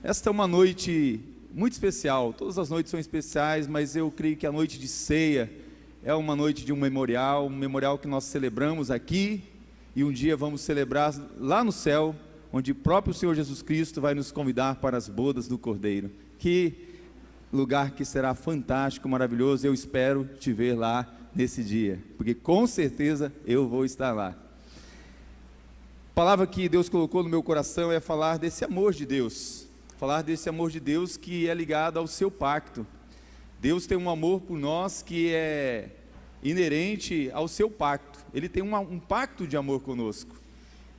Esta é uma noite muito especial. Todas as noites são especiais, mas eu creio que a noite de ceia é uma noite de um memorial que nós celebramos aqui e um dia vamos celebrar lá no céu, onde o próprio Senhor Jesus Cristo vai nos convidar para as bodas do Cordeiro. Que lugar que será fantástico, maravilhoso. Eu espero te ver lá nesse dia, porque com certeza eu vou estar lá. A palavra que Deus colocou no meu coração é falar desse amor de Deus. Falar desse amor de Deus que é ligado ao seu pacto. Deus tem um amor por nós que é inerente ao seu pacto. Ele tem um pacto de amor conosco.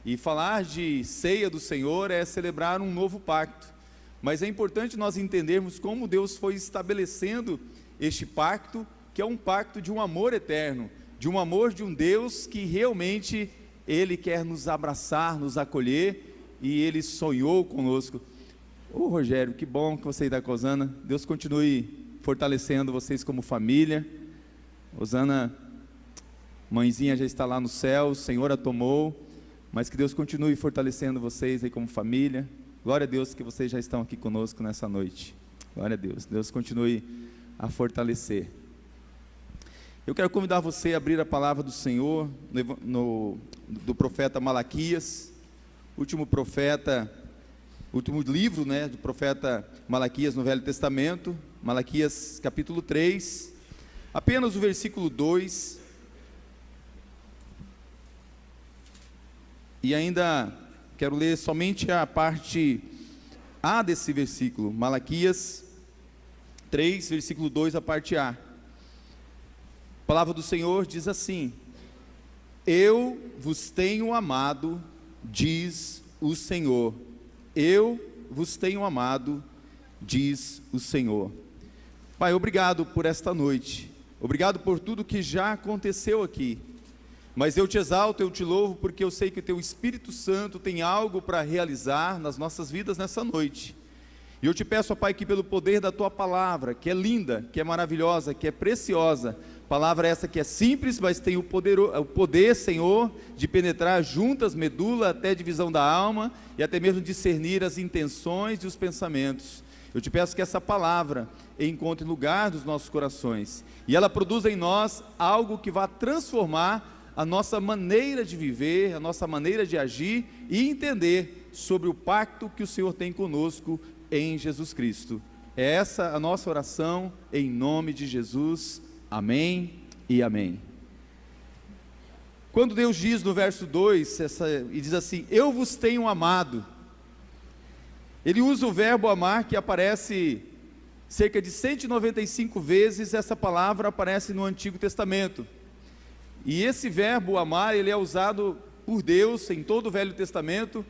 E falar de ceia do Senhor é celebrar um novo pacto. Mas é importante nós entendermos como Deus foi estabelecendo este pacto, que é um pacto de um amor eterno, de um amor de um Deus que realmente Ele quer nos abraçar, nos acolher, e Ele sonhou conosco. Ô Rogério, que bom que você está com a Osana. Deus continue fortalecendo vocês como família. Osana, mãezinha já está lá no céu, o Senhor a tomou, mas que Deus continue fortalecendo vocês aí como família. Glória a Deus que vocês já estão aqui conosco nessa noite. Glória a Deus. Deus continue a fortalecer. Eu quero convidar você a abrir a palavra do Senhor do profeta Malaquias, último livro, do profeta Malaquias no Velho Testamento, Malaquias capítulo 3, apenas o versículo 2, e ainda quero ler somente a parte A desse versículo, Malaquias 3, versículo 2, a parte A. A palavra do Senhor diz assim: Eu vos tenho amado, diz o Senhor. Eu vos tenho amado, diz o Senhor. Pai, obrigado por esta noite, obrigado por tudo que já aconteceu aqui, mas eu te exalto, eu te louvo, porque eu sei que o teu Espírito Santo tem algo para realizar nas nossas vidas nessa noite. E eu te peço, ó Pai, que pelo poder da tua palavra, que é linda, que é maravilhosa, que é preciosa, palavra essa que é simples, mas tem o poder, Senhor, de penetrar juntas, medula, até divisão da alma, e até mesmo discernir as intenções e os pensamentos. Eu te peço que essa palavra encontre lugar nos nossos corações, e ela produza em nós algo que vá transformar a nossa maneira de viver, a nossa maneira de agir, e entender sobre o pacto que o Senhor tem conosco em Jesus Cristo. É essa a nossa oração, em nome de Jesus. Amém e amém. Quando Deus diz no verso 2, e diz assim: eu vos tenho amado, Ele usa o verbo amar, que aparece cerca de 195 vezes. Essa palavra aparece no Antigo Testamento, e esse verbo amar, ele é usado por Deus em todo o Velho Testamento,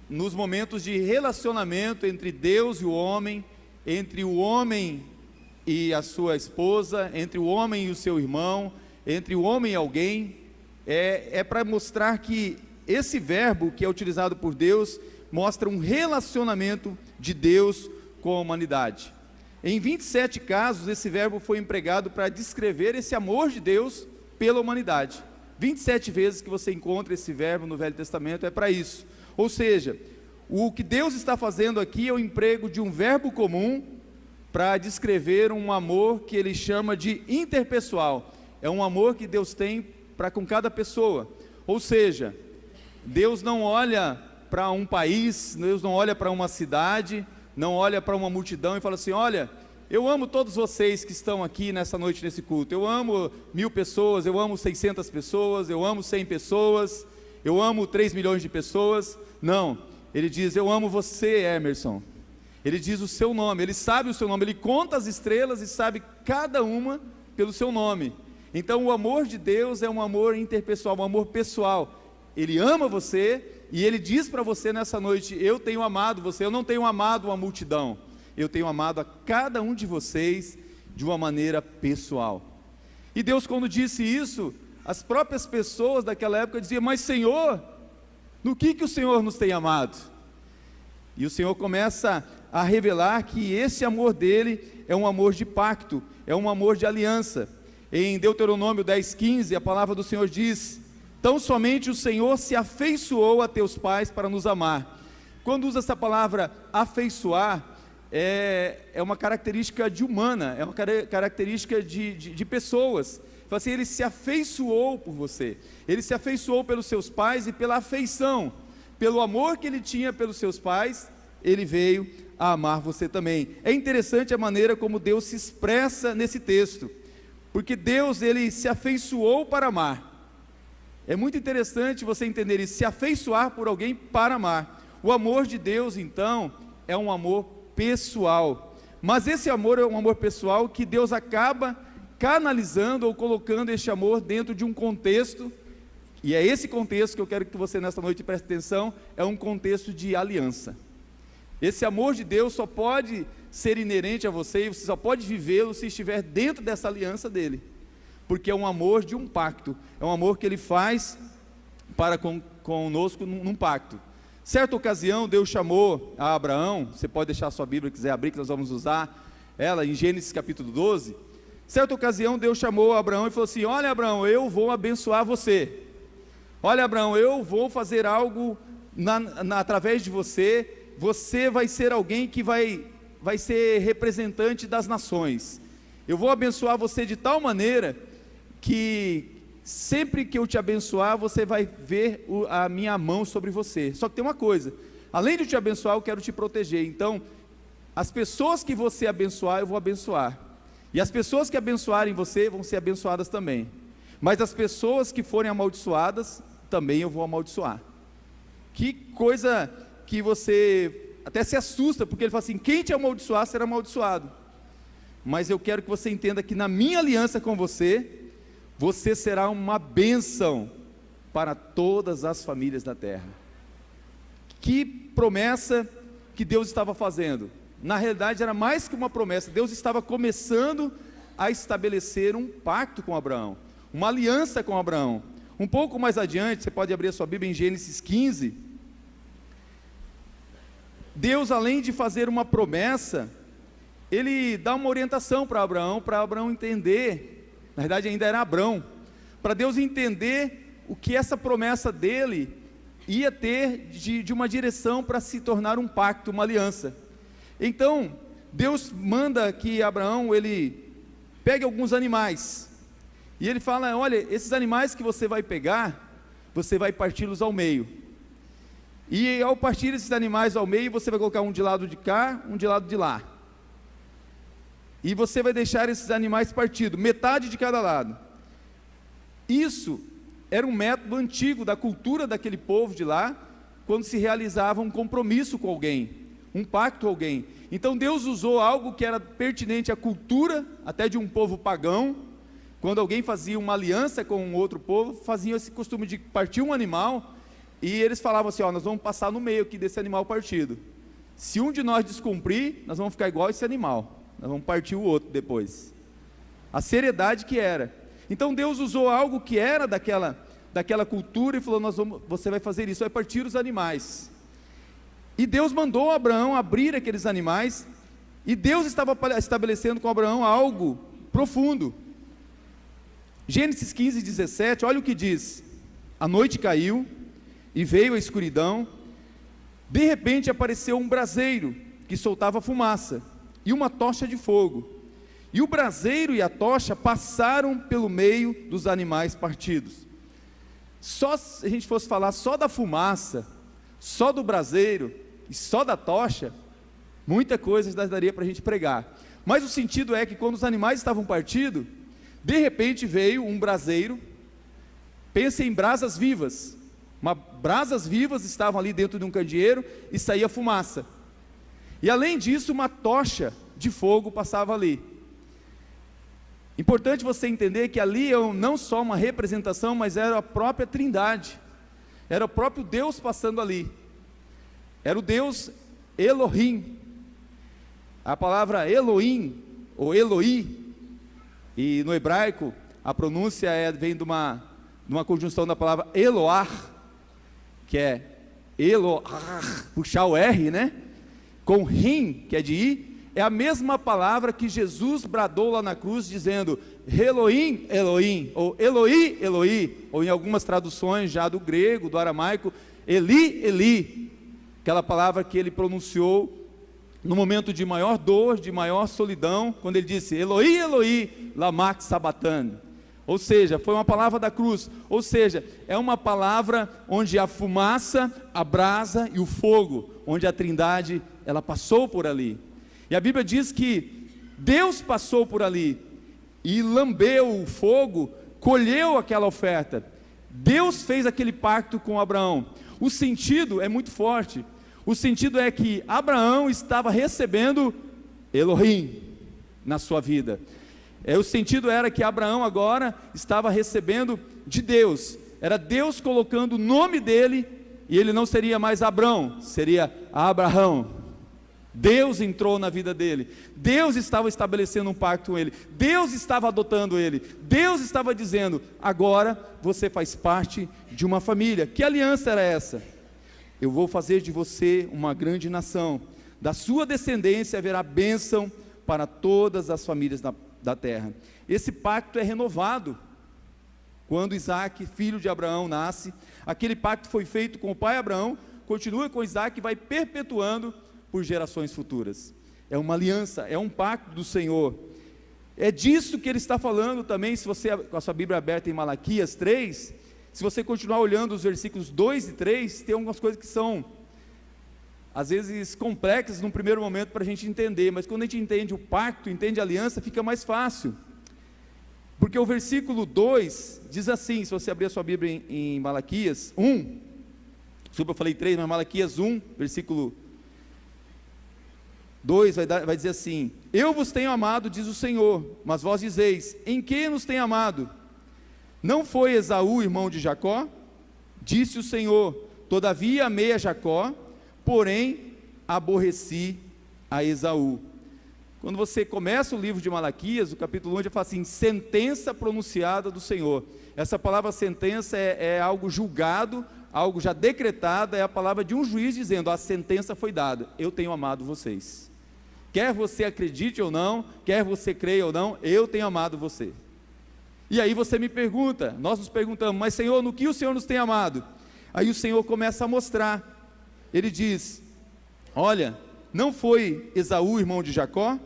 nos momentos de relacionamento entre Deus e o homem, entre o homem e a sua esposa, entre o homem e o seu irmão, entre o homem e alguém. É para mostrar que esse verbo que é utilizado por Deus mostra um relacionamento de Deus com a humanidade. Em 27 casos esse verbo foi empregado para descrever esse amor de Deus pela humanidade. 27 vezes que você encontra esse verbo no Velho Testamento é para isso. Ou seja, o que Deus está fazendo aqui é o emprego de um verbo comum para descrever um amor que Ele chama de interpessoal. É um amor que Deus tem para com cada pessoa. Ou seja, Deus não olha para um país, Deus não olha para uma cidade, não olha para uma multidão e fala assim: olha, eu amo todos vocês que estão aqui nessa noite, nesse culto. Eu amo 1000 pessoas, eu amo 600 pessoas, eu amo 100 pessoas, eu amo 3 milhões de pessoas. Não, Ele diz: eu amo você, Emerson. Ele diz o seu nome, Ele sabe o seu nome, Ele conta as estrelas e sabe cada uma pelo seu nome. Então o amor de Deus é um amor interpessoal, um amor pessoal. Ele ama você e Ele diz para você nessa noite: eu tenho amado você. Eu não tenho amado uma multidão, eu tenho amado a cada um de vocês de uma maneira pessoal. E Deus, quando disse isso, as próprias pessoas daquela época diziam: mas Senhor, no que o Senhor nos tem amado? E o Senhor começa a revelar que esse amor dele é um amor de pacto, é um amor de aliança. Em Deuteronômio 10:15, a palavra do Senhor diz: tão somente o Senhor se afeiçoou a teus pais para nos amar, Quando usa essa palavra afeiçoar, é uma característica humana, é uma característica de pessoas. Então, assim, ele se afeiçoou por você, ele se afeiçoou pelos seus pais, e pela afeição, pelo amor que ele tinha pelos seus pais, ele veio a amar você também. É interessante a maneira como Deus se expressa nesse texto, porque Deus, ele se afeiçoou para amar. É muito interessante você entender isso, se afeiçoar por alguém para amar. O amor de Deus, então, é um amor pessoal, mas esse amor é um amor pessoal que Deus acaba canalizando ou colocando este amor dentro de um contexto, e é esse contexto que eu quero que você nesta noite preste atenção, é um contexto de aliança. Esse amor de Deus só pode ser inerente a você, e você só pode vivê-lo se estiver dentro dessa aliança dele, porque é um amor de um pacto, é um amor que ele faz para conosco num pacto. Certa ocasião, Deus chamou a Abraão, você pode deixar a sua Bíblia, quiser abrir, que nós vamos usar ela, em Gênesis capítulo 12, certa ocasião, Deus chamou a Abraão e falou assim: olha, Abraão, eu vou abençoar você, olha, Abraão, eu vou fazer algo através de você, você vai ser alguém que vai ser representante das nações, eu vou abençoar você de tal maneira, que sempre que eu te abençoar, você vai ver a minha mão sobre você. Só que tem uma coisa, além de te abençoar, eu quero te proteger. Então, as pessoas que você abençoar, eu vou abençoar, e as pessoas que abençoarem você, vão ser abençoadas também, mas as pessoas que forem amaldiçoadas, também eu vou amaldiçoar. Que coisa que você até se assusta, porque ele fala assim: quem te amaldiçoar será amaldiçoado. Mas eu quero que você entenda que na minha aliança com você, você será uma bênção para todas as famílias da terra. Que promessa que Deus estava fazendo? Na realidade era mais que uma promessa, Deus estava começando a estabelecer um pacto com Abraão, uma aliança com Abraão. Um pouco mais adiante, você pode abrir a sua Bíblia em Gênesis 15, Deus, além de fazer uma promessa, ele dá uma orientação para Abraão entender. Na verdade ainda era Abrão, para Deus entender o que essa promessa dele ia ter de uma direção para se tornar um pacto, uma aliança. Então Deus manda que Abraão ele pegue alguns animais, e ele fala: olha, esses animais que você vai pegar, você vai parti-los ao meio, e ao partir esses animais ao meio, você vai colocar um de lado de cá, um de lado de lá, e você vai deixar esses animais partidos, metade de cada lado. Isso era um método antigo da cultura daquele povo de lá, quando se realizava um compromisso com alguém, um pacto com alguém. Então Deus usou algo que era pertinente à cultura, até de um povo pagão. Quando alguém fazia uma aliança com um outro povo, faziam esse costume de partir um animal, e eles falavam assim: ó, nós vamos passar no meio aqui desse animal partido, se um de nós descumprir, nós vamos ficar igual esse animal, nós vamos partir o outro depois. A seriedade que era. Então Deus usou algo que era daquela cultura e falou: você vai fazer isso, vai partir os animais. E Deus mandou Abraão abrir aqueles animais, e Deus estava estabelecendo com Abraão algo profundo. Gênesis 15, 17, olha o que diz: a noite caiu, e veio a escuridão, de repente apareceu um braseiro, que soltava fumaça, e uma tocha de fogo, e o braseiro e a tocha passaram pelo meio dos animais partidos. Só se a gente fosse falar só da fumaça, só do braseiro e só da tocha, muita coisa daria para a gente pregar, mas o sentido é que quando os animais estavam partidos, de repente veio um braseiro, pense em brasas vivas, brasas vivas estavam ali dentro de um candeeiro, e saía fumaça, e além disso uma tocha de fogo passava ali. Importante você entender que ali é não só uma representação, mas era a própria Trindade, era o próprio Deus passando ali, era o Deus Elohim. A palavra Elohim, ou Eloi, e no hebraico a pronúncia vem de uma conjunção da palavra Eloar, que é Eloar, puxar o R, né? Com Rim, que é de I, é a mesma palavra que Jesus bradou lá na cruz, dizendo: Elohim, Elohim, ou Eloi, Eloi, ou em algumas traduções já do grego, do aramaico, Eli, Eli. aquela palavra que ele pronunciou no momento de maior dor, de maior solidão, quando ele disse: Eloi, Eloi, lama sabachthani. Ou seja, foi uma palavra da cruz, ou seja, é uma palavra onde a fumaça, a brasa e o fogo, onde a Trindade, ela passou por ali. E a Bíblia diz que Deus passou por ali e lambeu o fogo, colheu aquela oferta. Deus fez aquele pacto com Abraão. O sentido é muito forte. O sentido é que Abraão estava recebendo Elohim na sua vida. O sentido era que Abraão agora estava recebendo de Deus. Era Deus colocando o nome dele, e ele não seria mais Abrão, seria Abraão. Deus entrou na vida dele. Deus estava estabelecendo um pacto com ele. Deus estava adotando ele. Deus estava dizendo: agora você faz parte de uma família. Que aliança era essa? Eu vou fazer de você uma grande nação. Da sua descendência haverá bênção para todas as famílias da terra. Esse pacto é renovado quando Isaac, filho de Abraão, nasce. Aquele pacto foi feito com o pai Abraão, continua com Isaac e vai perpetuando por gerações futuras. É uma aliança, é um pacto do Senhor. É disso que ele está falando também. Se você, com a sua Bíblia aberta em Malaquias 3, se você continuar olhando os versículos 2 e 3, tem algumas coisas que são, às vezes, complexas num primeiro momento para a gente entender, mas quando a gente entende o pacto, entende a aliança, fica mais fácil. Porque o versículo 2 diz assim, se você abrir a sua Bíblia em Malaquias 1, desculpa, eu falei 3, mas Malaquias 1, versículo 2 vai dizer assim: eu vos tenho amado, diz o Senhor, mas vós dizeis: em que nos tem amado? Não foi Esaú irmão de Jacó? Disse o Senhor: todavia amei a Jacó, porém aborreci a Esaú. Quando você começa o livro de Malaquias, o capítulo 1, já fala assim: sentença pronunciada do Senhor. Essa palavra sentença é algo julgado, algo já decretado, é a palavra de um juiz dizendo: a sentença foi dada, eu tenho amado vocês. Quer você acredite ou não, quer você creia ou não, eu tenho amado você. E aí você me pergunta, nós nos perguntamos: mas Senhor, no que o Senhor nos tem amado? Aí o Senhor começa a mostrar. Ele diz: olha, não foi Esaú irmão de Jacó?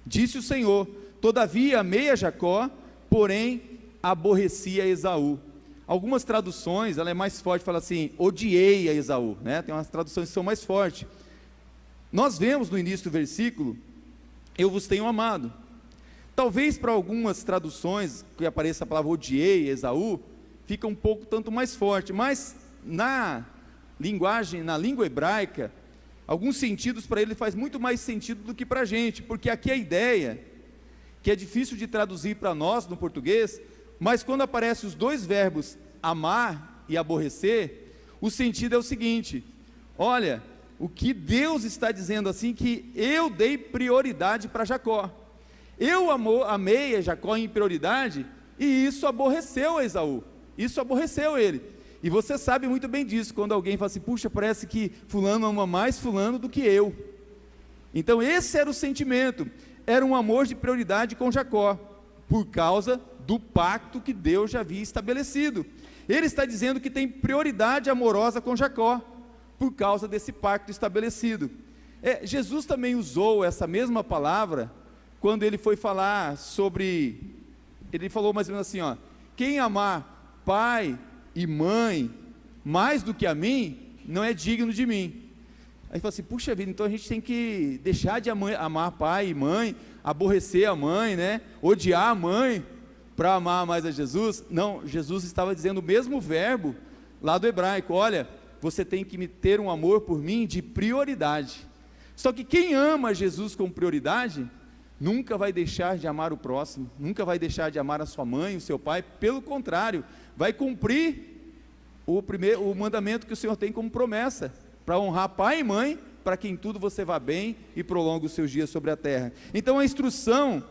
Disse o Senhor: todavia amei a Jacó, porém aborreci a Esaú. Algumas traduções, ela é mais forte, fala assim: odiei a Esaú, né? Tem umas traduções que são mais fortes. Nós vemos no início do versículo: eu vos tenho amado. Talvez para algumas traduções que apareça a palavra odiei, Esaú, fica um pouco tanto mais forte, mas na língua hebraica, alguns sentidos para ele faz muito mais sentido do que para a gente, porque aqui a ideia, que é difícil de traduzir para nós no português, mas quando aparecem os dois verbos amar e aborrecer, o sentido é o seguinte: olha, o que Deus está dizendo assim, que eu dei prioridade para Jacó, eu amei a Jacó em prioridade, e isso aborreceu a Esaú, isso aborreceu ele. E você sabe muito bem disso, quando alguém fala assim: puxa, parece que fulano ama mais fulano do que eu. Então esse era o sentimento, era um amor de prioridade com Jacó, por causa do pacto que Deus já havia estabelecido. Ele está dizendo que tem prioridade amorosa com Jacó, por causa desse pacto estabelecido. Jesus também usou essa mesma palavra, quando ele foi falar sobre, ele falou mais ou menos assim, quem amar pai e mãe mais do que a mim, não é digno de mim. Aí fala assim: puxa vida, então a gente tem que deixar de amar pai e mãe, aborrecer a mãe, né? Odiar a mãe, para amar mais a Jesus? Não, Jesus estava dizendo o mesmo verbo lá do hebraico: olha, você tem que ter um amor por mim de prioridade. Só que quem ama Jesus com prioridade, nunca vai deixar de amar o próximo, nunca vai deixar de amar a sua mãe, o seu pai, pelo contrário, vai cumprir o mandamento que o Senhor tem como promessa, para honrar pai e mãe, para que em tudo você vá bem e prolongue os seus dias sobre a terra. Então a instrução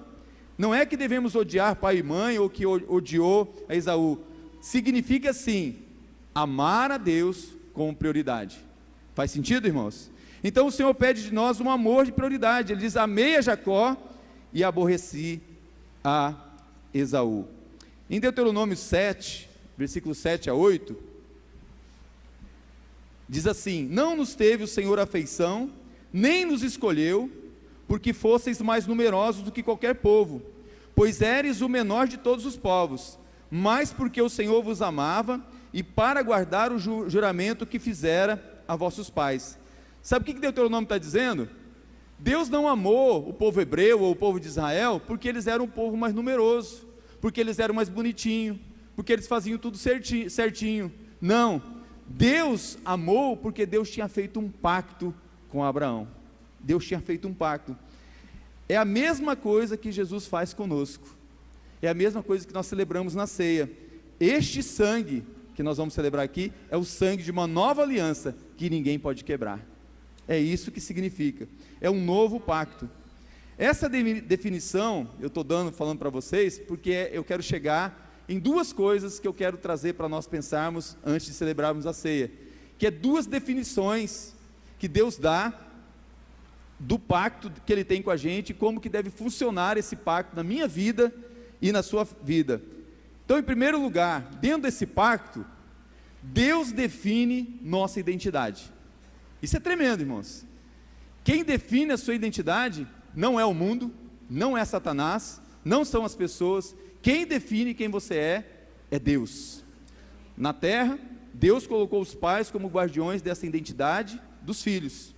não é que devemos odiar pai e mãe, ou que odiou a Esaú, significa sim, amar a Deus com prioridade. Faz sentido, irmãos? Então o Senhor pede de nós um amor de prioridade. Ele diz: amei a Jacó e aborreci a Esaú. Em Deuteronômio 7, versículos 7 a 8, Diz assim: não nos teve o Senhor afeição, nem nos escolheu, porque fosseis mais numerosos do que qualquer povo, pois éres o menor de todos os povos, mas porque o Senhor vos amava, e para guardar o juramento que fizera a vossos pais. Sabe o que Deuteronômio está dizendo? Deus não amou o povo hebreu ou o povo de Israel porque eles eram um povo mais numeroso, porque eles eram mais bonitinhos, porque eles faziam tudo certinho. Não, Deus amou porque Deus tinha feito um pacto com Abraão. Deus tinha feito um pacto. É a mesma coisa que Jesus faz conosco, é a mesma coisa que nós celebramos na ceia. Este sangue que nós vamos celebrar aqui é o sangue de uma nova aliança que ninguém pode quebrar. É isso que significa, é um novo pacto. Essa definição eu estou falando para vocês, porque eu quero chegar em duas coisas que eu quero trazer para nós pensarmos antes de celebrarmos a ceia, que é duas definições que Deus dá do pacto que Ele tem com a gente, e como que deve funcionar esse pacto na minha vida e na sua vida. Então, em primeiro lugar, dentro desse pacto, Deus define nossa identidade. Isso é tremendo, irmãos. Quem define a sua identidade não é o mundo, não é Satanás, não são as pessoas. Quem define quem você é Deus. Na terra, Deus colocou os pais como guardiões dessa identidade dos filhos.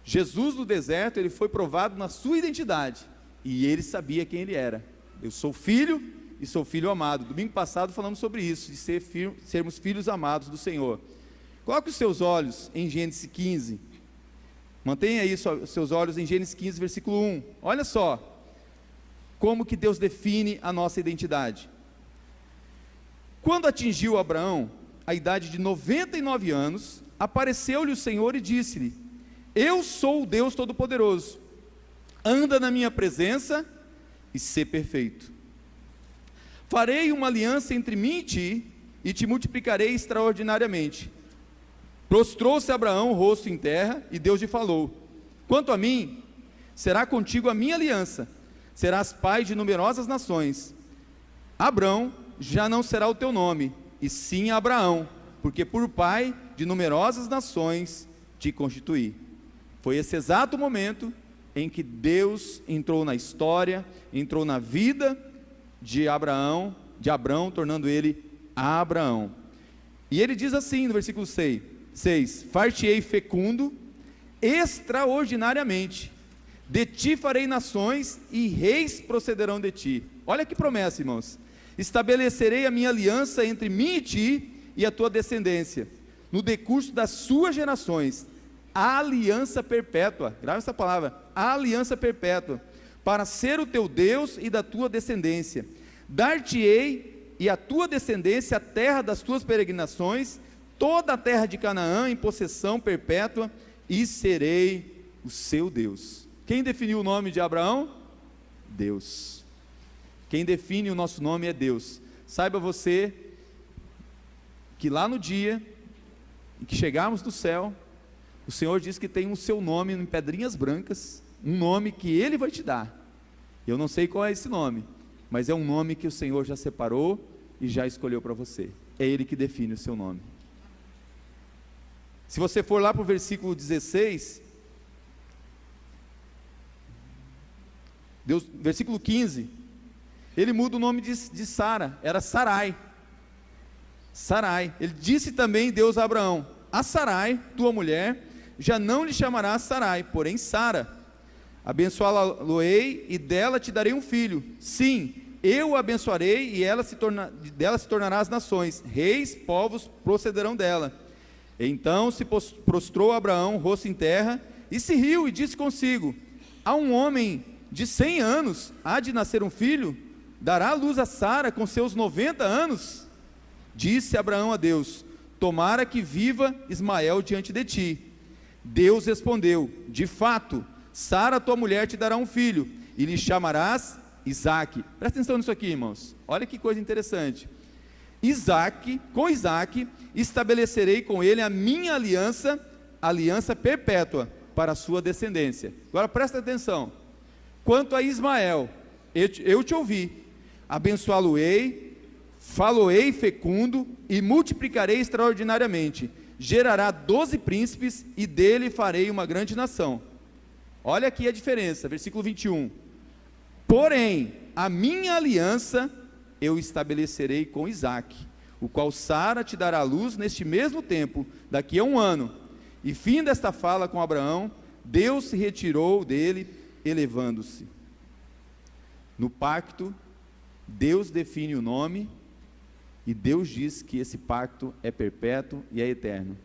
Jesus no deserto, ele foi provado na sua identidade, e ele sabia quem ele era. Eu sou filho e sou filho amado. Domingo passado falamos sobre isso, de sermos filhos amados do Senhor. Coloque os seus olhos em Gênesis 15, mantenha aí os seus olhos em Gênesis 15, versículo 1, olha só, como que Deus define a nossa identidade. Quando atingiu Abraão a idade de 99 anos, apareceu-lhe o Senhor e disse-lhe: eu sou o Deus Todo-Poderoso, anda na minha presença e sê perfeito. Farei uma aliança entre mim e te multiplicarei extraordinariamente. Prostrou-se Abraão, rosto em terra, e Deus lhe falou: quanto a mim, será contigo a minha aliança, serás pai de numerosas nações. Abrão já não será o teu nome, e sim Abraão, porque por pai de numerosas nações te constituí. Foi esse exato momento em que Deus entrou na história, entrou na vida de Abraão, tornando ele Abraão. E ele diz assim no versículo 6: far-te-ei fecundo extraordinariamente, de ti farei nações e reis procederão de ti. Olha que promessa, irmãos. Estabelecerei a minha aliança entre mim e ti e a tua descendência, no decurso das suas gerações, a aliança perpétua. Grave essa palavra, a aliança perpétua, para ser o teu Deus e da tua descendência. Dar-te-ei e a tua descendência a terra das tuas peregrinações, toda a terra de Canaã em possessão perpétua, e serei o seu Deus. Quem definiu o nome de Abraão? Deus. Quem define o nosso nome é Deus. Saiba você que lá no dia em que chegarmos do céu, o Senhor diz que tem o seu nome em pedrinhas brancas, um nome que Ele vai te dar. Eu não sei qual é esse nome, mas é um nome que o Senhor já separou e já escolheu para você. É Ele que define o seu nome. Se você for lá para o versículo 16, versículo 15, ele muda o nome de Sara, era Sarai. Sarai. Ele disse também Deus a Abraão: a Sarai, tua mulher, já não lhe chamarás Sarai, porém Sara. Abençoá-la-ei e dela te darei um filho. Sim, eu o abençoarei e dela se tornará as nações, reis, povos procederão dela. Então se prostrou Abraão, rosto em terra, e se riu e disse consigo: a um homem de 100 anos há de nascer um filho? Dará à luz a Sara com seus 90 anos? Disse Abraão a Deus: tomara que viva Ismael diante de ti. Deus respondeu: de fato, Sara tua mulher te dará um filho, e lhe chamarás Isaque. Presta atenção nisso aqui, irmãos, olha que coisa interessante. Com Isaque estabelecerei com ele a minha aliança, aliança perpétua para a sua descendência. Agora presta atenção. Quanto a Ismael, eu te ouvi, abençoá-lo-ei, falo-ei fecundo e multiplicarei extraordinariamente. gerará 12 príncipes, e dele farei uma grande nação. Olha aqui a diferença, versículo 21. Porém, a minha aliança eu estabelecerei com Isaque, o qual Sara te dará luz neste mesmo tempo, daqui a 1 ano. E fim desta fala com Abraão, Deus se retirou dele, elevando-se. No pacto, Deus define o nome, e Deus diz que esse pacto é perpétuo e é eterno.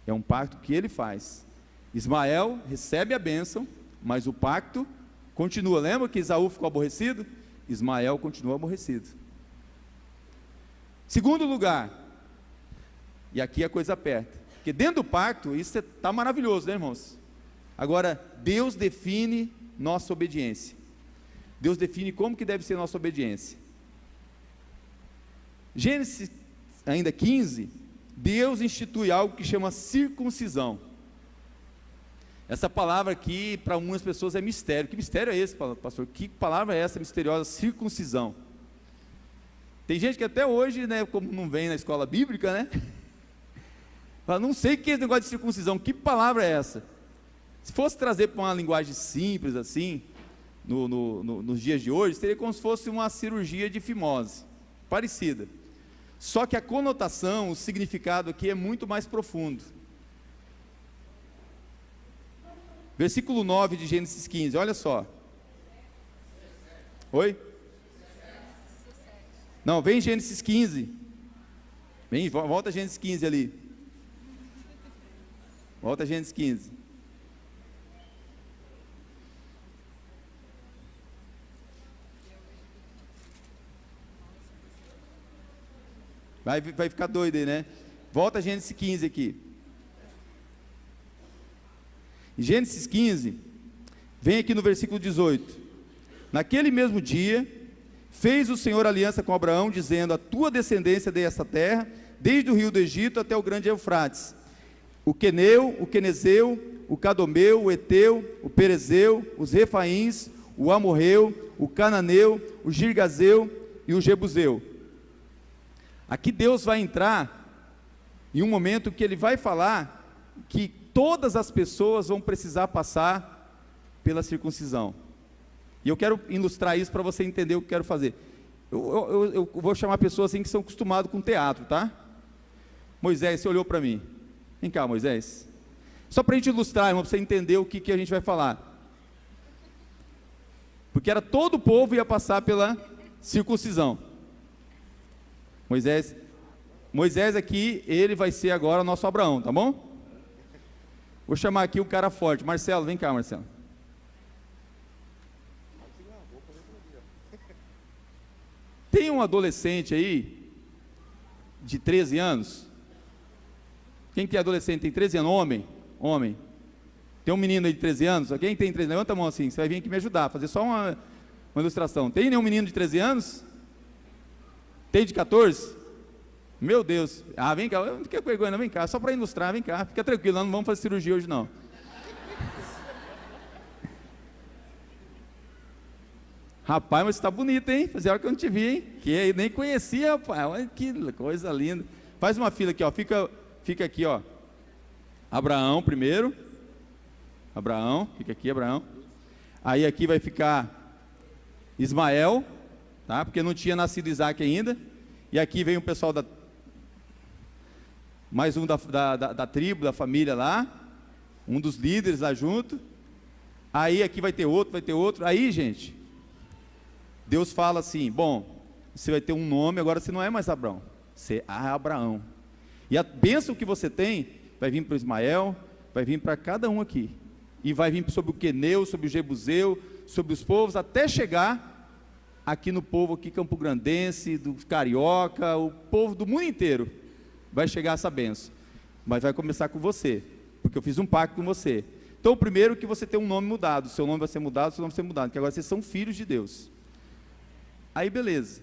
É um pacto que ele faz. Ismael recebe a bênção, mas o pacto continua. Lembra que Esaú ficou aborrecido? Ismael continua aborrecido. Segundo lugar, e aqui a coisa aperta, porque dentro do pacto, isso está maravilhoso, né, irmãos? Agora, Deus define nossa obediência. Deus define como que deve ser nossa obediência. Gênesis ainda 15, Deus institui algo que chama circuncisão. Essa palavra aqui, para algumas pessoas é mistério. Que mistério é esse, pastor? Que palavra é essa misteriosa, circuncisão? Tem gente que até hoje, né, como não vem na escola bíblica, né, fala, não sei o que é esse negócio de circuncisão, que palavra é essa? Se fosse trazer para uma linguagem simples assim, nos dias de hoje, seria como se fosse uma cirurgia de fimose, parecida. Só que a conotação, o significado aqui é muito mais profundo. Versículo 9 de Gênesis 15, olha só. Oi? Não, vem Gênesis 15. Vem, volta a Gênesis 15 ali. Volta a Gênesis 15. Vai ficar doido aí, né? Volta a Gênesis 15 aqui. Em Gênesis 15, vem aqui no versículo 18. Naquele mesmo dia, fez o Senhor aliança com Abraão, dizendo: a tua descendência dei esta terra, desde o rio do Egito até o grande Eufrates. O Queneu, o Quenezeu, o Cadomeu, o Eteu, o Perezeu, os Refaíns, o Amorreu, o Cananeu, o Girgazeu e o Jebuseu. Aqui Deus vai entrar em um momento que Ele vai falar que todas as pessoas vão precisar passar pela circuncisão. E eu quero ilustrar isso para você entender o que eu quero fazer. Eu vou chamar pessoas assim que são acostumadas com teatro, tá? Moisés, você olhou para mim. Vem cá, Moisés. Só para a gente ilustrar, irmão, para você entender o que a gente vai falar. Porque era todo o povo ia passar pela circuncisão. Moisés aqui, ele vai ser agora o nosso Abraão, tá bom? Vou chamar aqui um cara forte. Marcelo, vem cá, Marcelo. Tem um adolescente aí, de 13 anos. Quem que é adolescente? Tem 13 anos? Homem. Tem um menino aí de 13 anos? Quem tem 13 anos? Levanta a mão assim, você vai vir aqui me ajudar, fazer só uma ilustração. Tem nenhum menino de 13 anos? Tem de 14? Meu Deus. Ah, vem cá, eu não fiquei com vergonha, não, vem cá, só para ilustrar, vem cá, fica tranquilo, nós não vamos fazer cirurgia hoje não. Rapaz, mas você está bonito, hein? Fazia hora que eu não te vi, hein? Que eu nem conhecia, rapaz, olha que coisa linda. Faz uma fila aqui, ó, fica aqui, ó. Abraão primeiro. Abraão, fica aqui, Abraão. Aí aqui vai ficar Ismael, tá? Porque não tinha nascido Isaac ainda. E aqui vem o pessoal mais um da tribo, da família lá, um dos líderes lá junto. Aí aqui vai ter outro. Aí, gente, Deus fala assim: bom, você vai ter um nome, agora você não é mais Abraão, você é Abraão. E a bênção que você tem vai vir para Ismael, vai vir para cada um aqui. E vai vir sobre o Queneu, sobre o Jebuseu, sobre os povos, até chegar aqui no povo aqui campograndense, do carioca, o povo do mundo inteiro. Vai chegar essa bênção. Mas vai começar com você, porque eu fiz um pacto com você. Então, primeiro que você tem um nome mudado, seu nome vai ser mudado, seu nome vai ser mudado, porque agora vocês são filhos de Deus. Aí beleza,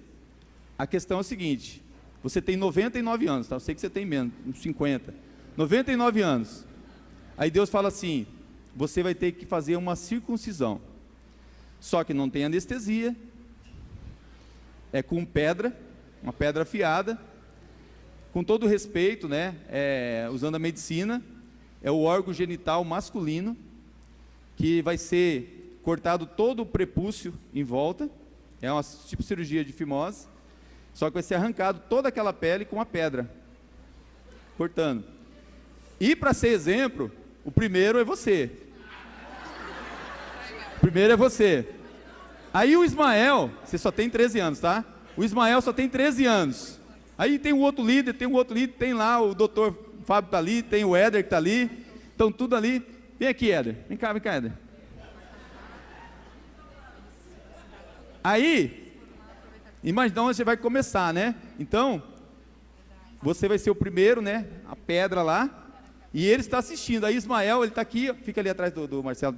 a questão é o seguinte: você tem 99 anos, tá? Eu sei que você tem menos, uns 50, 99 anos, aí Deus fala assim: você vai ter que fazer uma circuncisão, só que não tem anestesia, é com pedra, uma pedra afiada, com todo respeito, né, usando a medicina, é o órgão genital masculino, que vai ser cortado todo o prepúcio em volta, é uma tipo cirurgia de fimose, só que vai ser arrancado toda aquela pele com uma pedra, cortando. E para ser exemplo, o primeiro é você. O primeiro é você. Aí o Ismael, você só tem 13 anos, tá? O Ismael só tem 13 anos. Aí tem o outro líder, tem lá o doutor Fábio está ali, tem o Éder que está ali, estão tudo ali. Vem aqui, Éder. Vem cá, Éder. Aí, imagina onde você vai começar, né? Então, você vai ser o primeiro, né? A pedra lá. E ele está assistindo. Aí Ismael, ele está aqui, fica ali atrás do Marcelo.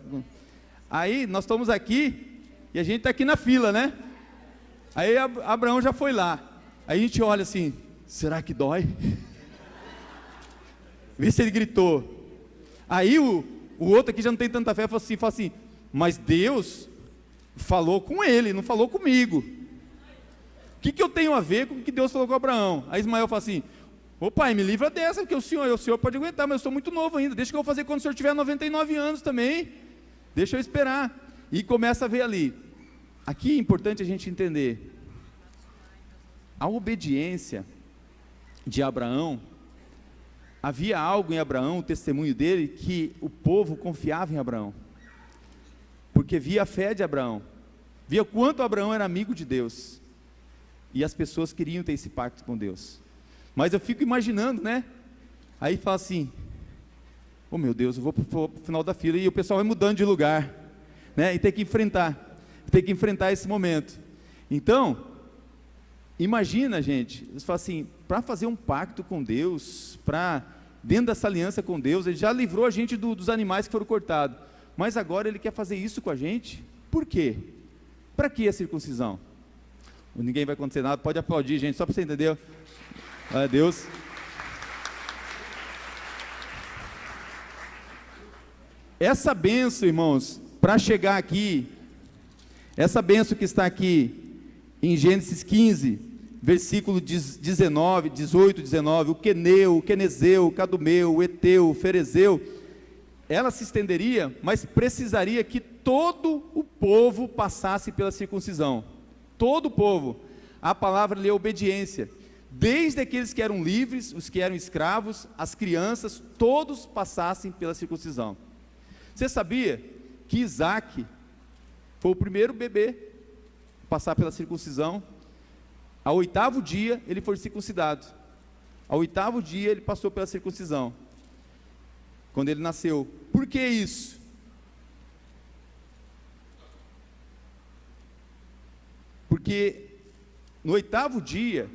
Aí nós estamos aqui e a gente está aqui na fila, né? Aí Abraão já foi lá. Aí a gente olha assim, será que dói? Vê se ele gritou. Aí o outro aqui já não tem tanta fé, fala assim, mas Deus falou com ele, não falou comigo. O que eu tenho a ver com o que Deus falou com Abraão? Aí Ismael fala assim, ô pai, me livra dessa, porque o senhor pode aguentar, mas eu sou muito novo ainda, deixa que eu vou fazer quando o senhor tiver 99 anos também, deixa eu esperar. E começa a ver ali. Aqui é importante a gente entender, a obediência de Abraão, havia algo em Abraão, o testemunho dele, que o povo confiava em Abraão, porque via a fé de Abraão, via quanto Abraão era amigo de Deus, e as pessoas queriam ter esse pacto com Deus. Mas eu fico imaginando, né? Aí fala assim, oh meu Deus, eu vou para o final da fila, e o pessoal vai mudando de lugar, né? E tem que enfrentar esse momento. Então, imagina, gente, eles falam assim, para fazer um pacto com Deus, dentro dessa aliança com Deus, ele já livrou a gente dos animais que foram cortados, mas agora ele quer fazer isso com a gente? Por quê? Para que a circuncisão? Ninguém vai acontecer nada, pode aplaudir, gente, só para você entender. Glória a Deus. Essa bênção, irmãos, para chegar aqui, essa bênção que está aqui em Gênesis 15, versículo 19, 18, 19, o Queneu, o Quenezeu, o Cadumeu, o Eteu, o Ferezeu, ela se estenderia, mas precisaria que todo o povo passasse pela circuncisão. Todo o povo. A palavra ali é obediência. Desde aqueles que eram livres, os que eram escravos, as crianças, todos passassem pela circuncisão. Você sabia que Isaac foi o primeiro bebê a passar pela circuncisão? Ao 8º dia ele foi circuncidado. Ao 8º dia ele passou pela circuncisão, quando ele nasceu. Por que isso? Porque no 8º dia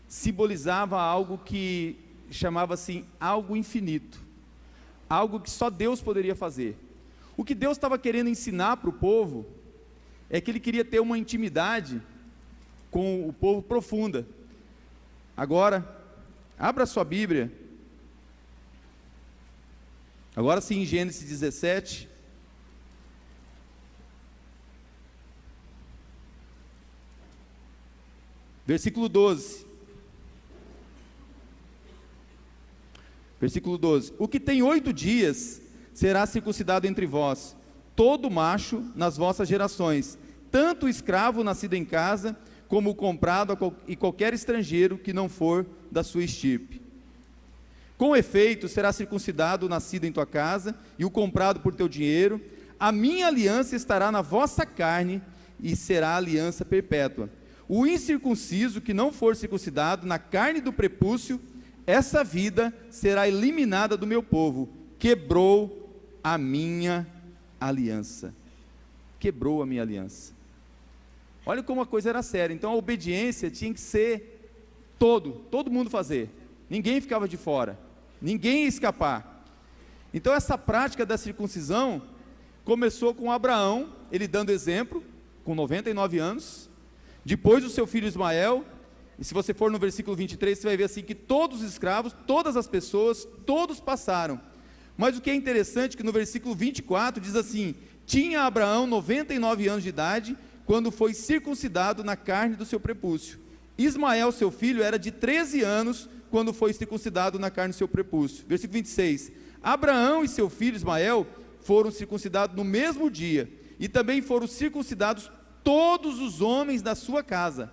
simbolizava algo que chamava assim, algo infinito, algo que só Deus poderia fazer. O que Deus estava querendo ensinar para o povo, é que Ele queria ter uma intimidade com o povo profunda. Agora, abra sua Bíblia, agora sim, em Gênesis 17, versículo 12, versículo 12, o que tem 8 dias, será circuncidado entre vós, todo macho nas vossas gerações, tanto o escravo nascido em casa, como o comprado e qualquer estrangeiro que não for da sua estirpe. Com efeito, será circuncidado o nascido em tua casa, e o comprado por teu dinheiro, a minha aliança estará na vossa carne, e será aliança perpétua. O incircunciso que não for circuncidado na carne do prepúcio, essa vida será eliminada do meu povo. Quebrou a minha aliança. Quebrou a minha aliança. Olha como a coisa era séria. Então a obediência tinha que ser todo mundo fazer. Ninguém ficava de fora. Ninguém ia escapar. Então essa prática da circuncisão começou com Abraão, ele dando exemplo, com 99 anos. Depois o seu filho Ismael. E se você for no versículo 23, você vai ver assim que todos os escravos, todas as pessoas, todos passaram. Mas o que é interessante é que no versículo 24 diz assim: tinha Abraão 99 anos de idade, quando foi circuncidado na carne do seu prepúcio. Ismael, seu filho, era de 13 anos, quando foi circuncidado na carne do seu prepúcio. Versículo 26, Abraão e seu filho Ismael foram circuncidados no mesmo dia, e também foram circuncidados todos os homens da sua casa,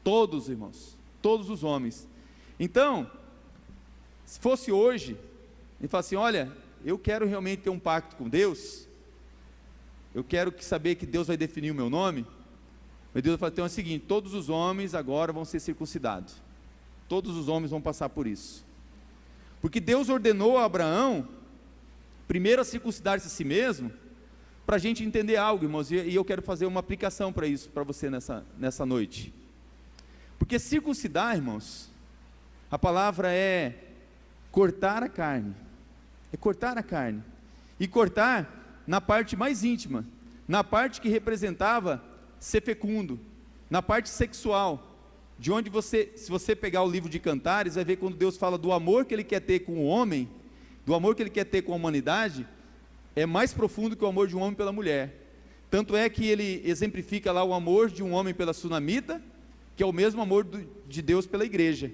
todos, irmãos, todos os homens. Então, se fosse hoje, ele fala assim, olha, eu quero realmente ter um pacto com Deus, eu quero saber que Deus vai definir o meu nome, mas Deus vai falar, então é o seguinte, todos os homens agora vão ser circuncidados, todos os homens vão passar por isso, porque Deus ordenou a Abraão, primeiro a circuncidar-se a si mesmo, para a gente entender algo, irmãos, e eu quero fazer uma aplicação para isso, para você nessa noite, porque circuncidar, irmãos, a palavra é cortar a carne, e cortar na parte mais íntima, na parte que representava ser fecundo, na parte sexual, de onde se você pegar o livro de Cantares, vai ver quando Deus fala do amor que Ele quer ter com o homem, do amor que Ele quer ter com a humanidade, é mais profundo que o amor de um homem pela mulher, tanto é que Ele exemplifica lá o amor de um homem pela sunamita, que é o mesmo amor de Deus pela igreja,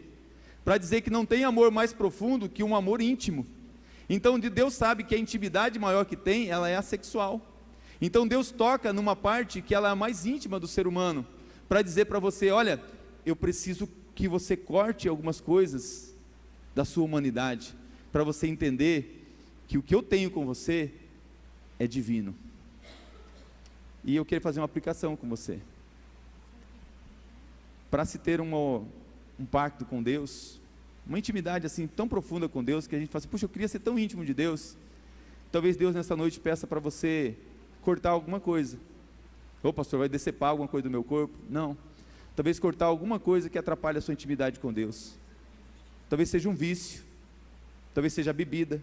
para dizer que não tem amor mais profundo que um amor íntimo. Então Deus sabe que a intimidade maior que tem, ela é a sexual, então Deus toca numa parte que ela é a mais íntima do ser humano, para dizer para você, olha, eu preciso que você corte algumas coisas da sua humanidade, para você entender que o que eu tenho com você é divino, e eu quero fazer uma aplicação com você, para se ter um pacto com Deus, uma intimidade assim tão profunda com Deus, que a gente fala assim, puxa, eu queria ser tão íntimo de Deus, talvez Deus nessa noite peça para você cortar alguma coisa, ô pastor, vai decepar alguma coisa do meu corpo? Não, talvez cortar alguma coisa que atrapalhe a sua intimidade com Deus, talvez seja um vício, talvez seja a bebida,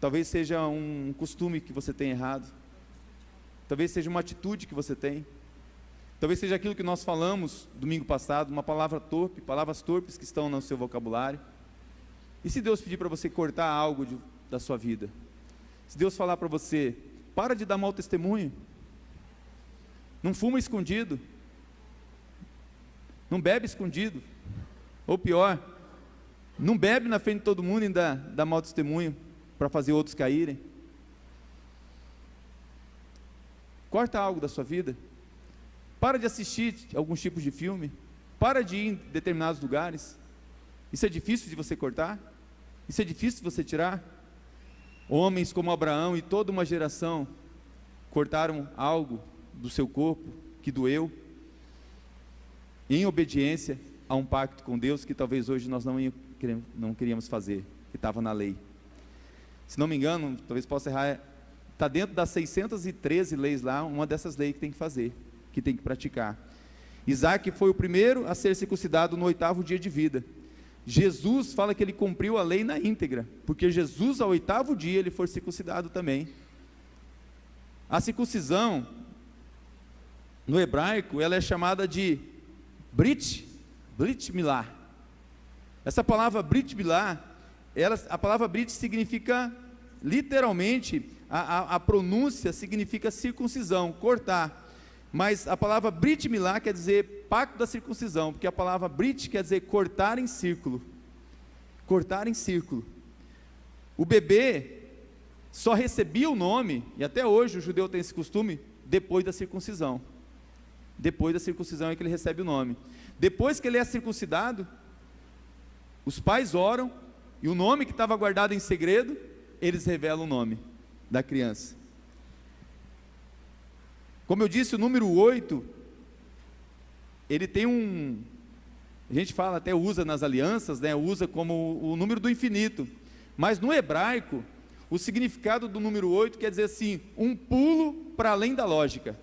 talvez seja um costume que você tem errado, talvez seja uma atitude que você tem, talvez seja aquilo que nós falamos domingo passado, uma palavra torpe, palavras torpes que estão no seu vocabulário. E se Deus pedir para você cortar algo da sua vida, se Deus falar para você, para de dar mau testemunho, não fuma escondido, não bebe escondido, ou pior, não bebe na frente de todo mundo e dá mau testemunho, para fazer outros caírem, corta algo da sua vida, para de assistir alguns tipos de filme, para de ir em determinados lugares, isso é difícil de você cortar, isso é difícil de você tirar. Homens como Abraão e toda uma geração cortaram algo do seu corpo que doeu, em obediência a um pacto com Deus que talvez hoje nós não queríamos fazer, que estava na lei. Se não me engano, talvez possa errar, está dentro das 613 leis lá, uma dessas leis que tem que fazer, que tem que praticar. Isaac foi o primeiro a ser circuncidado no 8º dia de vida. Jesus fala que ele cumpriu a lei na íntegra, porque Jesus ao 8º dia ele foi circuncidado também. A circuncisão no hebraico ela é chamada de Brit Milá. Essa palavra Brit Milá, a palavra Brit significa literalmente, a pronúncia significa circuncisão, cortar. Mas a palavra Brit Milá quer dizer pacto da circuncisão, porque a palavra Brit quer dizer cortar em círculo. Cortar em círculo. O bebê só recebia o nome, e até hoje o judeu tem esse costume, depois da circuncisão. Depois da circuncisão é que ele recebe o nome. Depois que ele é circuncidado, os pais oram, e o nome que estava guardado em segredo, eles revelam o nome da criança. Como eu disse, o número 8, ele tem a gente fala, até usa nas alianças, né, usa como o número do infinito, mas no hebraico, o significado do número 8 quer dizer assim, um pulo para além da lógica.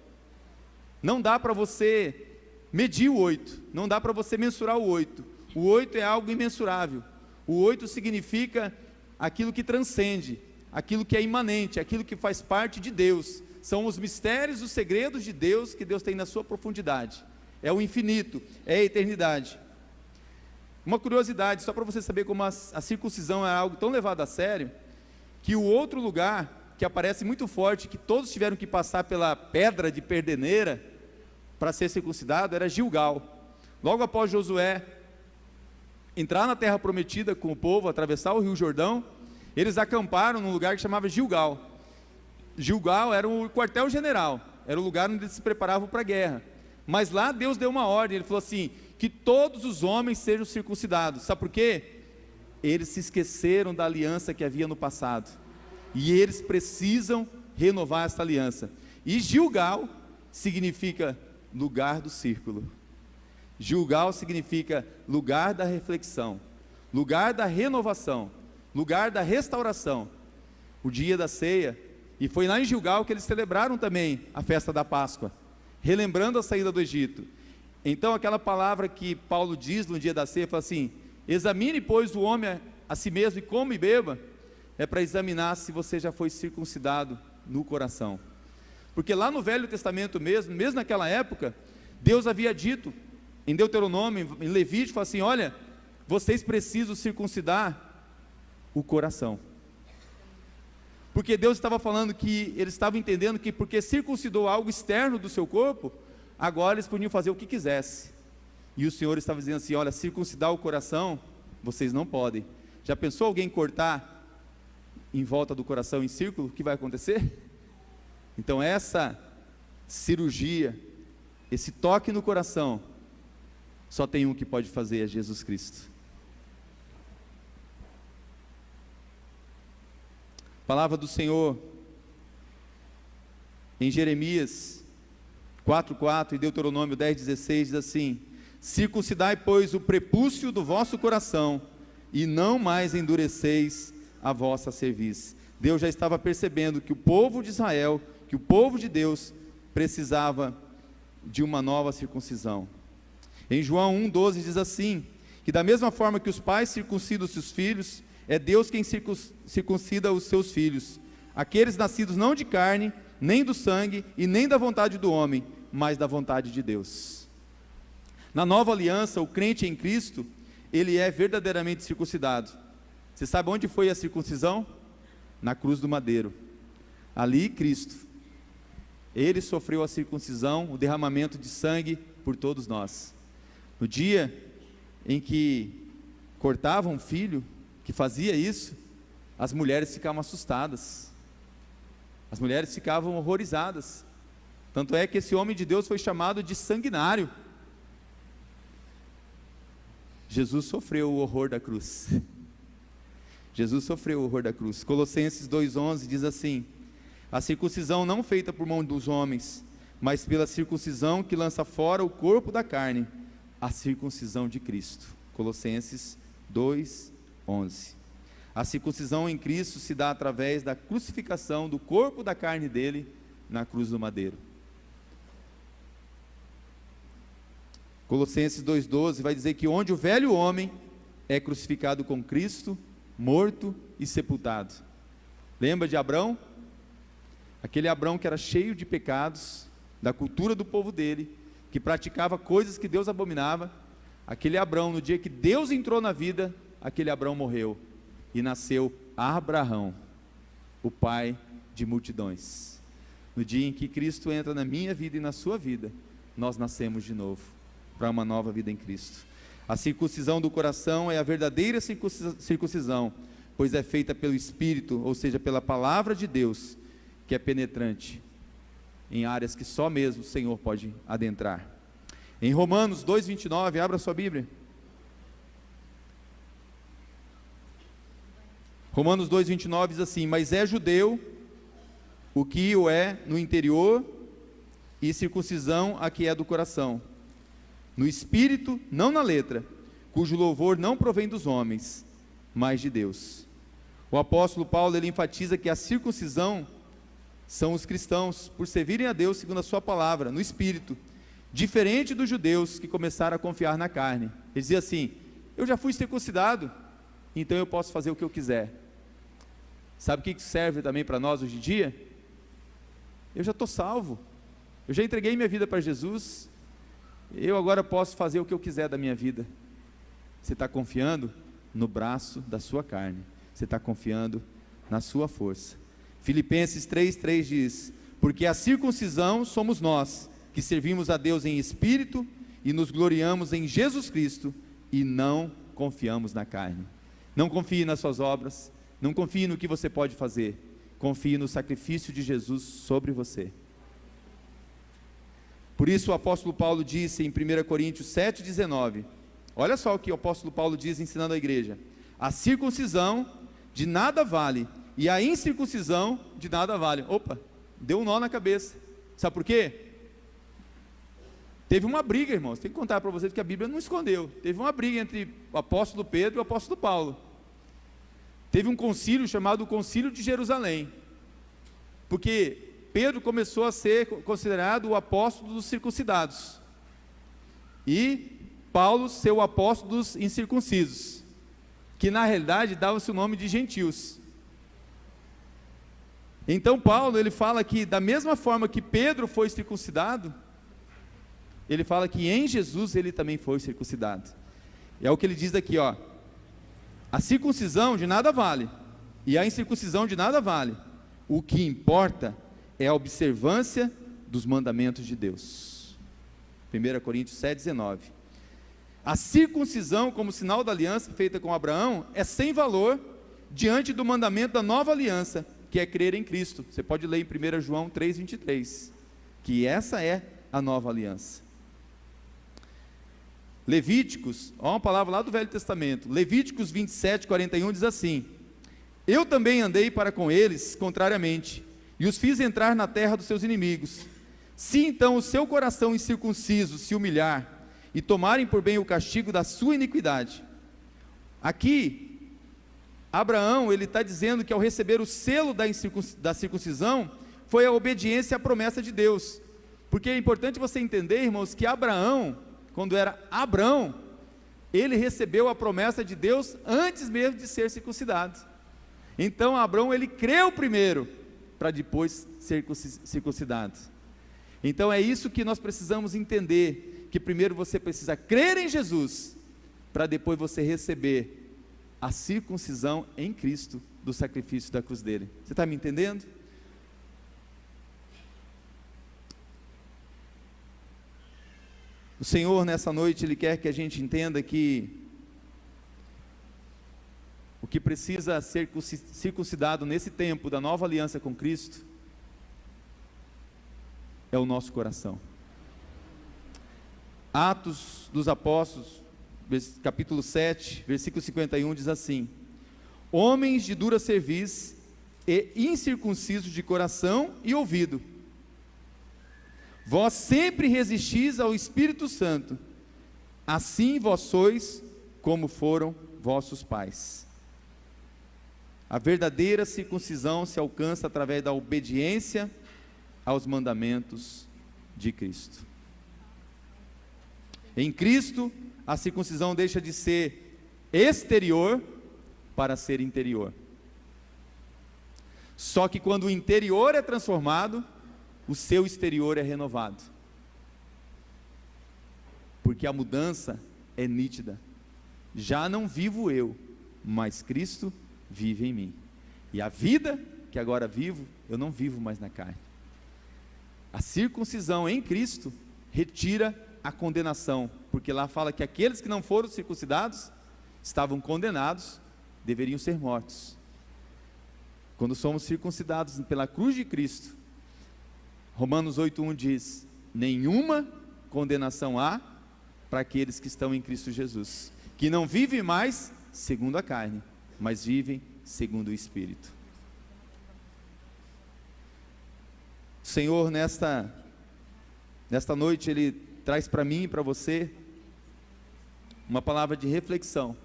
Não dá para você medir o 8, não dá para você mensurar o 8, o 8 é algo imensurável, o 8 significa aquilo que transcende, aquilo que é imanente, aquilo que faz parte de Deus, são os mistérios, os segredos de Deus, que Deus tem na sua profundidade, é o infinito, é a eternidade. Uma curiosidade, só para você saber como a circuncisão é algo tão levado a sério, que o outro lugar, que aparece muito forte, que todos tiveram que passar pela pedra de perdeneira, para ser circuncidado, era Gilgal, logo após Josué entrar na terra prometida com o povo, atravessar o rio Jordão, eles acamparam num lugar que chamava Gilgal. Gilgal era o quartel-general, era o lugar onde eles se preparavam para a guerra. Mas lá Deus deu uma ordem, Ele falou assim, que todos os homens sejam circuncidados. Sabe por quê? Eles se esqueceram da aliança que havia no passado, e eles precisam renovar essa aliança. E Gilgal significa lugar do círculo. Gilgal significa lugar da reflexão, lugar da renovação, lugar da restauração. O dia da ceia, e foi lá em Gilgal que eles celebraram também a festa da Páscoa, relembrando a saída do Egito. Então aquela palavra que Paulo diz no dia da ceia, fala assim, examine pois o homem a si mesmo e coma e beba, é para examinar se você já foi circuncidado no coração. Porque lá no Velho Testamento mesmo naquela época, Deus havia dito, em Deuteronômio, em Levítico, fala assim, olha, vocês precisam circuncidar o coração. Porque Deus estava falando que, eles estavam entendendo que porque circuncidou algo externo do seu corpo, agora eles podiam fazer o que quisesse. E o Senhor estava dizendo assim, olha, circuncidar o coração, vocês não podem. Já pensou alguém cortar em volta do coração em círculo? O que vai acontecer? Então essa cirurgia, esse toque no coração, só tem um que pode fazer, é Jesus Cristo. Palavra do Senhor em Jeremias 4:4 e Deuteronômio 10:16 diz assim, circuncidai pois o prepúcio do vosso coração, e não mais endureceis a vossa cerviz. Deus já estava percebendo que o povo de Israel, que o povo de Deus precisava de uma nova circuncisão. Em João 1:12 diz assim, que da mesma forma que os pais circuncidam os seus filhos, é Deus quem circuncida os seus filhos, aqueles nascidos não de carne, nem do sangue, e nem da vontade do homem, mas da vontade de Deus. Na nova aliança, o crente em Cristo, ele é verdadeiramente circuncidado. Você sabe onde foi a circuncisão? Na cruz do madeiro. Ali Cristo, Ele sofreu a circuncisão, o derramamento de sangue por todos nós. No dia em que cortavam um filho, que fazia isso, as mulheres ficavam assustadas, as mulheres ficavam horrorizadas. Tanto é que esse homem de Deus foi chamado de sanguinário. Jesus sofreu o horror da cruz. Jesus sofreu o horror da cruz. Colossenses 2:11 diz assim, a circuncisão não feita por mão dos homens, mas pela circuncisão que lança fora o corpo da carne, a circuncisão de Cristo. Colossenses 2:11. A circuncisão em Cristo se dá através da crucificação do corpo da carne dele na cruz do madeiro. Colossenses 2:12 vai dizer que onde o velho homem é crucificado com Cristo, morto e sepultado. Lembra de Abrão? Aquele Abrão que era cheio de pecados, da cultura do povo dele, que praticava coisas que Deus abominava. Aquele Abrão, no dia que Deus entrou na vida, aquele Abrão morreu, e nasceu Abraão, o pai de multidões. No dia em que Cristo entra na minha vida e na sua vida, nós nascemos de novo, para uma nova vida em Cristo. A circuncisão do coração é a verdadeira circuncisão, pois é feita pelo Espírito, ou seja, pela palavra de Deus, que é penetrante em áreas que só mesmo o Senhor pode adentrar. Em Romanos 2:29, abra sua Bíblia. Romanos 2:29 diz assim, mas é judeu o que o é no interior, e circuncisão a que é do coração, no espírito, não na letra, cujo louvor não provém dos homens, mas de Deus. O apóstolo Paulo, ele enfatiza que a circuncisão são os cristãos, por servirem a Deus segundo a sua palavra, no espírito, diferente dos judeus que começaram a confiar na carne. Ele dizia assim, eu já fui circuncidado, então eu posso fazer o que eu quiser. Sabe o que serve também para nós hoje em dia? Eu já estou salvo, eu já entreguei minha vida para Jesus, eu agora posso fazer o que eu quiser da minha vida. Você está confiando no braço da sua carne, você está confiando na sua força. Filipenses 3:3 diz, porque a circuncisão somos nós, que servimos a Deus em espírito, e nos gloriamos em Jesus Cristo, e não confiamos na carne. Não confie nas suas obras, não confie no que você pode fazer, confie no sacrifício de Jesus sobre você. Por isso o apóstolo Paulo disse em 1 Coríntios 7,19, olha só o que o apóstolo Paulo diz ensinando a igreja: a circuncisão de nada vale, e a incircuncisão de nada vale. Opa, deu um nó na cabeça. Sabe por quê? Teve uma briga, irmãos, tem que contar para vocês que a Bíblia não escondeu. Teve uma briga entre o apóstolo Pedro e o apóstolo Paulo. Teve um concílio chamado Concílio de Jerusalém, porque Pedro começou a ser considerado o apóstolo dos circuncidados, e Paulo ser o apóstolo dos incircuncisos, que na realidade dava-se o nome de gentios. Então Paulo, ele fala que da mesma forma que Pedro foi circuncidado, ele fala que em Jesus ele também foi circuncidado. É o que ele diz aqui, ó: a circuncisão de nada vale, e a incircuncisão de nada vale. O que importa é a observância dos mandamentos de Deus. 1 Coríntios 7,19. A circuncisão como sinal da aliança feita com Abraão é sem valor diante do mandamento da nova aliança, que é crer em Cristo. Você pode ler em 1 João 3,23, que essa é a nova aliança. Levíticos, olha uma palavra lá do Velho Testamento, Levíticos 27:41 diz assim: eu também andei para com eles contrariamente, e os fiz entrar na terra dos seus inimigos. Se então o seu coração incircunciso se humilhar, e tomarem por bem o castigo da sua iniquidade. Aqui, Abraão, ele está dizendo que ao receber o selo da circuncisão, foi a obediência à promessa de Deus. Porque é importante você entender, irmãos, que Abraão, quando era Abrão, ele recebeu a promessa de Deus antes mesmo de ser circuncidado. Então Abrão, ele creu primeiro, para depois ser circuncidado. Então é isso que nós precisamos entender, que primeiro você precisa crer em Jesus, para depois você receber a circuncisão em Cristo, do sacrifício da cruz dele. Você está me entendendo? O Senhor nessa noite, Ele quer que a gente entenda que o que precisa ser circuncidado nesse tempo da nova aliança com Cristo, é o nosso coração. Atos dos Apóstolos, capítulo 7, versículo 51, diz assim: homens de dura cerviz e incircuncisos de coração e ouvido, vós sempre resistis ao Espírito Santo, assim vós sois como foram vossos pais. A verdadeira circuncisão se alcança através da obediência aos mandamentos de Cristo. Em Cristo, a circuncisão deixa de ser exterior para ser interior. Só que quando o interior é transformado, o seu exterior é renovado, porque a mudança é nítida. Já não vivo eu, mas Cristo vive em mim, e a vida que agora vivo, eu não vivo mais na carne. A circuncisão em Cristo retira a condenação, porque lá fala que aqueles que não foram circuncidados estavam condenados, deveriam ser mortos. Quando somos circuncidados pela cruz de Cristo, Romanos 8:1 diz: nenhuma condenação há para aqueles que estão em Cristo Jesus, que não vivem mais segundo a carne, mas vivem segundo o Espírito. O Senhor nesta noite, Ele traz para mim e para você uma palavra de reflexão.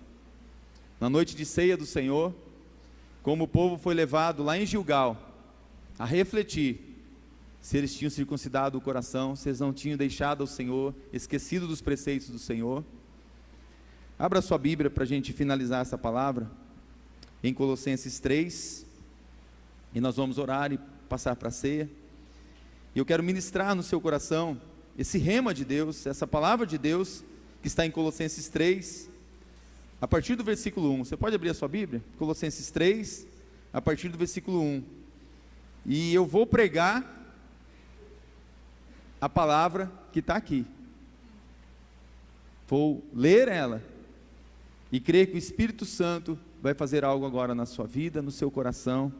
Na noite de ceia do Senhor, como o povo foi levado lá em Gilgal a refletir se eles tinham circuncidado o coração, se eles não tinham deixado o Senhor, esquecido dos preceitos do Senhor. Abra sua Bíblia para a gente finalizar essa palavra em Colossenses 3, e nós vamos orar e passar para a ceia. E eu quero ministrar no seu coração esse rema de Deus, essa palavra de Deus que está em Colossenses 3, a partir do versículo 1. Você pode abrir a sua Bíblia? Colossenses 3, a partir do versículo 1. E eu vou pregar a palavra que está aqui. Vou ler ela, e crer que o Espírito Santo vai fazer algo agora na sua vida, no seu coração.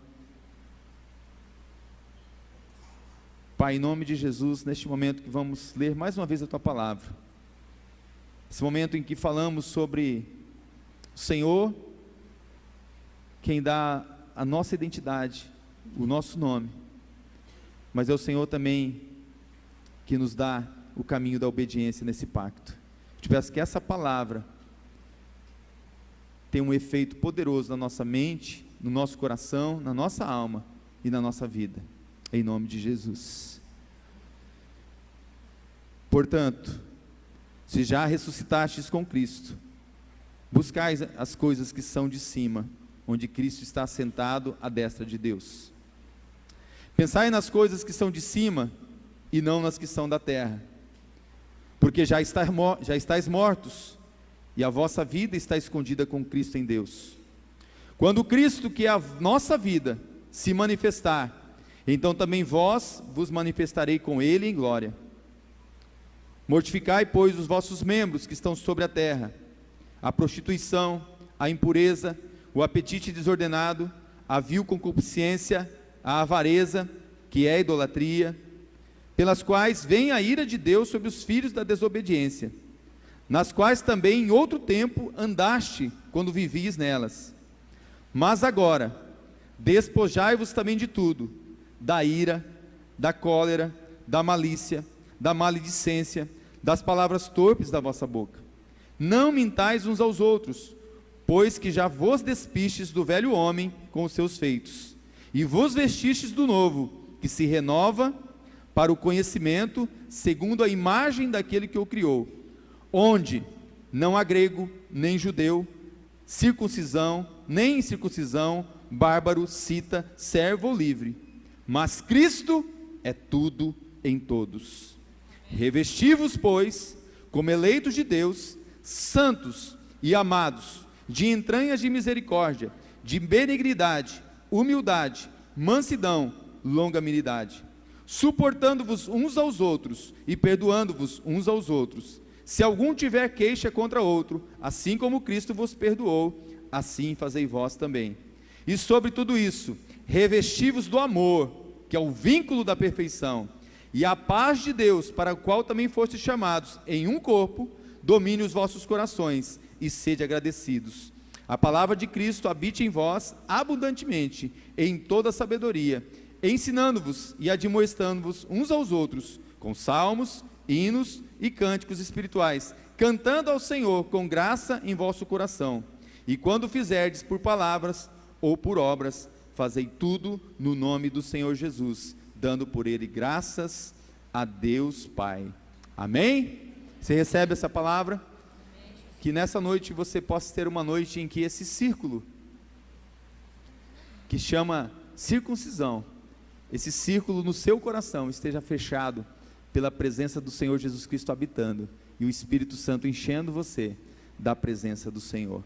Pai, em nome de Jesus, neste momento que vamos ler mais uma vez a Tua Palavra, esse momento em que falamos sobre o Senhor, quem dá a nossa identidade, o nosso nome, mas é o Senhor também que nos dá o caminho da obediência nesse pacto. Te peço que essa palavra tenha um efeito poderoso na nossa mente, no nosso coração, na nossa alma e na nossa vida, em nome de Jesus. Portanto, se já ressuscitastes com Cristo, buscais as coisas que são de cima, onde Cristo está sentado à destra de Deus. Pensai nas coisas que são de cima e não nas que são da terra, porque já estáis mortos, e a vossa vida está escondida com Cristo em Deus. Quando Cristo, que é a nossa vida, se manifestar, então também vós vos manifestarei com Ele em glória. Mortificai, pois, os vossos membros que estão sobre a terra: a prostituição, a impureza, o apetite desordenado, a vil concupiscência, a avareza, que é a idolatria, pelas quais vem a ira de Deus sobre os filhos da desobediência, nas quais também em outro tempo andaste, quando vivias nelas. Mas agora, despojai-vos também de tudo: da ira, da cólera, da malícia, da maledicência, das palavras torpes da vossa boca. Não mintais uns aos outros, pois que já vos despistes do velho homem com os seus feitos, e vos vestistes do novo, que se renova para o conhecimento, segundo a imagem daquele que o criou, onde não há grego, nem judeu, circuncisão, nem incircuncisão, bárbaro, cita, servo ou livre, mas Cristo é tudo em todos. Revesti-vos, pois, como eleitos de Deus, santos e amados, de entranhas de misericórdia, de benignidade, humildade, mansidão, longanimidade, suportando-vos uns aos outros e perdoando-vos uns aos outros. Se algum tiver queixa contra outro, assim como Cristo vos perdoou, assim fazei vós também. E sobre tudo isso, revesti-vos do amor, que é o vínculo da perfeição, e a paz de Deus, para o qual também fostes chamados em um corpo, domine os vossos corações, e sede agradecidos. A palavra de Cristo habite em vós abundantemente, em toda sabedoria, ensinando-vos e admoestando-vos uns aos outros, com salmos, hinos e cânticos espirituais, cantando ao Senhor com graça em vosso coração. E quando fizerdes por palavras ou por obras, fazei tudo no nome do Senhor Jesus, dando por Ele graças a Deus Pai. Amém? Você recebe essa palavra? Que nessa noite você possa ter uma noite em que esse círculo, que chama circuncisão, esse círculo no seu coração esteja fechado pela presença do Senhor Jesus Cristo habitando, e o Espírito Santo enchendo você da presença do Senhor.